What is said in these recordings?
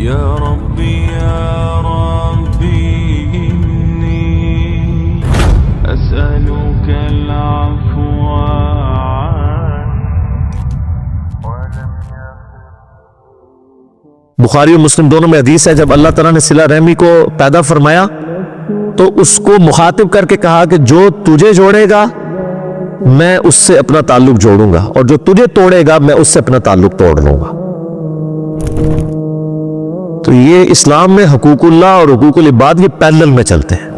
یا ربی انی اسألک العفو بخاری اور مسلم دونوں میں حدیث ہے، جب اللہ تعالیٰ نے صلہ رحمی کو پیدا فرمایا تو اس کو مخاطب کر کے کہا کہ جو تجھے جوڑے گا میں اس سے اپنا تعلق جوڑوں گا، اور جو تجھے توڑے گا میں اس سے اپنا تعلق توڑ لوں گا۔ تو یہ اسلام میں حقوق اللہ اور حقوق العباد یہ پیرلل میں چلتے ہیں۔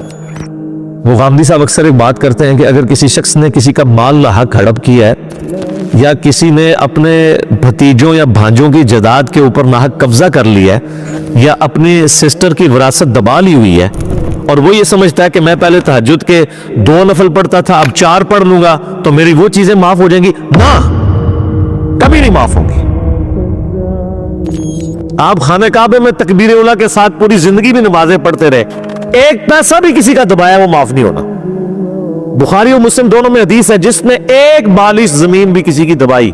وہ غامدی صاحب اکثر ایک بات کرتے ہیں کہ اگر کسی شخص نے کسی کا مال لاحق ہڑپ کیا ہے، یا کسی نے اپنے بھتیجوں یا بھانجوں کی جائیداد کے اوپر ناحق قبضہ کر لیا ہے، یا اپنی سسٹر کی وراثت دبا لی ہوئی ہے، اور وہ یہ سمجھتا ہے کہ میں پہلے تہجد کے 2 نفل پڑھتا تھا اب 4 پڑھ لوں گا تو میری وہ چیزیں معاف ہو جائیں گی، نہ، کبھی نہیں معاف ہوں گی۔ آپ خانہ کعبے میں تکبیر اولیٰ کے ساتھ پوری زندگی بھی نمازیں پڑھتے رہے، ایک پیسہ بھی کسی کا دبایا وہ معاف نہیں ہونا۔ بخاری اور مسلم دونوں میں حدیث ہے، جس نے ایک بالش زمین بھی کسی کی دبائی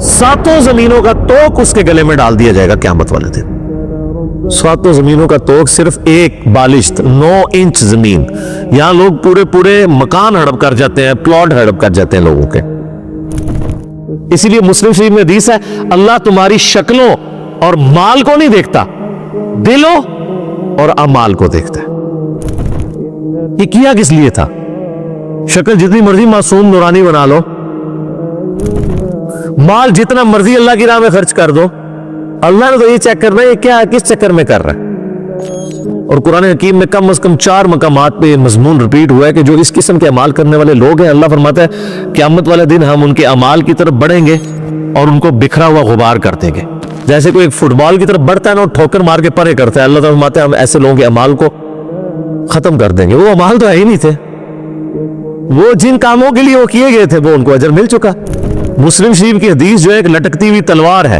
7 زمینوں کا توق اس کے گلے میں ڈال دیا جائے گا قیامت والے دن۔ 7 زمینوں کا توق صرف ایک بالش، 9 انچ زمین۔ یہاں لوگ پورے مکان ہڑپ کر جاتے ہیں، پلاٹ ہڑپ کر جاتے ہیں لوگوں کے۔ اسی لیے مسلم شریف میں حدیث ہے، اللہ تمہاری شکلوں اور مال کو نہیں دیکھتا، دلوں اور اعمال کو دیکھتا ہے۔ یہ کیا کس لیے تھا؟ شکل جتنی مرضی معصوم نورانی بنا لو، مال جتنا مرضی اللہ کی راہ میں خرچ کر دو، اللہ نے تو یہ چیک کرنا ہے یہ کیا کس چکر میں کر رہا ہے۔ اور قرآن حکیم میں کم از کم 4 مقامات پہ یہ مضمون ریپیٹ ہوا ہے کہ جو اس قسم کے اعمال کرنے والے لوگ ہیں، اللہ فرماتا ہے قیامت والے دن ہم ان کے اعمال کی طرف بڑھیں گے اور ان کو بکھرا ہوا غبار کر دیں گے۔ جیسے کوئی ایک فٹ بال کی طرف بڑھتا ہے نا، ٹھوکر مار کے پرے کرتا ہے، اللہ تعالیٰ فرماتا ہے ہم ایسے لوگوں کے اعمال کو ختم کر دیں گے۔ وہ اعمال تو ہے ہی نہیں تھے، وہ جن کاموں کے لیے وہ کیے گئے تھے وہ ان کو اجر مل چکا۔ مسلم شریف کی حدیث جو ہے ایک لٹکتی ہوئی تلوار ہے،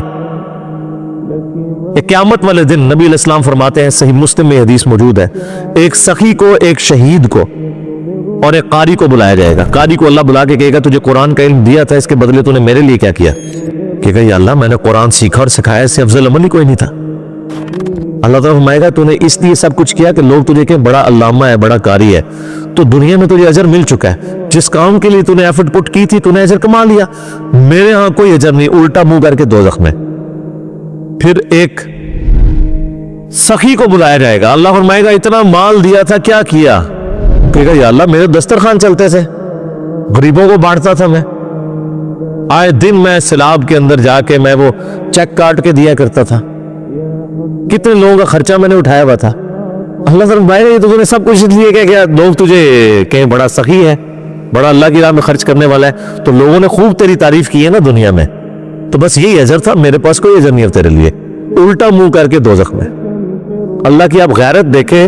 قیامت والے دن نبی علیہ السلام فرماتے ہیں، صحیح مسلم میں حدیث موجود ہے، ایک سخی کو، ایک شہید کو اور ایک قاری کو بلایا جائے گا۔ قاری کو اللہ بلا کے کہے گا تجھے قرآن کا علم دیا تھا، اس کے بدلے تو نے میرے لیے کیا کیا؟ کہے گا یا اللہ میں نے قرآن سیکھا اور سکھایا، اس سے افضل عمل ہی کوئی نہیں تھا۔ اللہ تعالیٰ فرمائے گا تو نے اس لیے سب کچھ کیا کہ لوگ تجھے کہیں بڑا علامہ ہے، بڑا قاری ہے، تو دنیا میں تجھے اجر مل چکا ہے، جس کام کے لیے تو نے ایفرٹ پٹ کی تھی تو نے اجر کما لیا، میرے ہاں کوئی اجر نہیں، الٹا منہ کر کے دوزخ میں۔ پھر ایک سخی کو بلایا جائے گا، اللہ فرمائے گا اتنا مال دیا تھا کیا کیا؟ کہے گا یا اللہ میرے دسترخوان چلتے تھے، غریبوں کو بانٹتا تھا، میں آئے دن میں سیلاب کے اندر جا کے میں وہ چیک کاٹ کے دیا کرتا تھا، کتنے لوگوں کا خرچہ میں نے اٹھایا ہوا تھا۔ اللہ تعالیٰ بھائی یہ تو نے سب کچھ اس لیے کیا لوگ تجھے کہیں بڑا سخی ہے، بڑا اللہ کی راہ میں خرچ کرنے والا ہے، تو لوگوں نے خوب تیری تعریف کی ہے نا دنیا میں، تو بس یہی اجر تھا، میرے پاس کوئی اجر نہیں ہے تیرے لیے، الٹا منہ کر کے دوزخ میں۔ اللہ کی آپ غیرت دیکھیں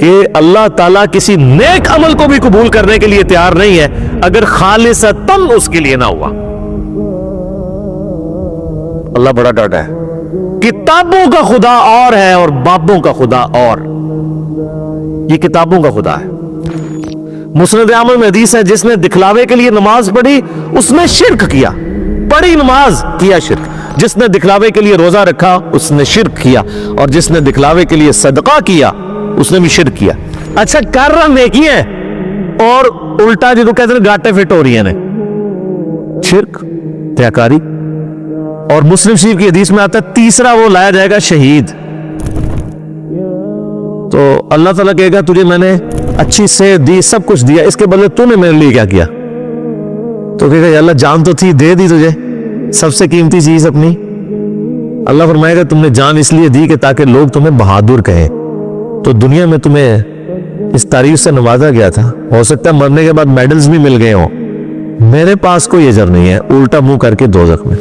کہ اللہ تعالیٰ کسی نیک عمل کو بھی قبول کرنے کے لیے تیار نہیں ہے اگر خالصتاً اس کے لیے نہ ہوا۔ اللہ بڑا ڈاٹا ہے، کتابوں کا خدا اور ہے اور بابوں کا خدا اور، یہ کتابوں کا خدا ہے۔ مسند احمد میں حدیث ہے، جس نے دکھلاوے کے لیے نماز پڑھی اس نے شرک کیا، پڑھی نماز کیا شرک، جس نے دکھلاوے کے لیے روزہ رکھا اس نے شرک کیا، اور جس نے دکھلاوے کے لیے صدقہ کیا اس نے بھی شرک کیا۔ اچھا کر رہا نیکی ہے اور الٹا جدو کہتے ہیں گاٹے فٹ ہو رہی ہیں، شرک تیاکاری۔ اور مسلم شریف کی حدیث میں آتا ہے تیسرا وہ لایا جائے گا شہید، تو اللہ تعالیٰ کہے گا تجھے میں نے اچھی صحت دی، سب کچھ دیا، اس کے بدلے تو نے میرے لیے کیا کیا؟ تو کہے گا یا اللہ جان تو تھی، دے دی تجھے سب سے قیمتی چیز اپنی۔ اللہ فرمائے گا تم نے جان اس لیے دی کہ تاکہ لوگ تمہیں بہادر کہیں، تو دنیا میں تمہیں اس تعریف سے نوازا گیا تھا، ہو سکتا ہے مرنے کے بعد میڈلز بھی مل گئے ہوں، میرے پاس کوئی اجر نہیں ہے، الٹا منہ کر کے دوزخ میں۔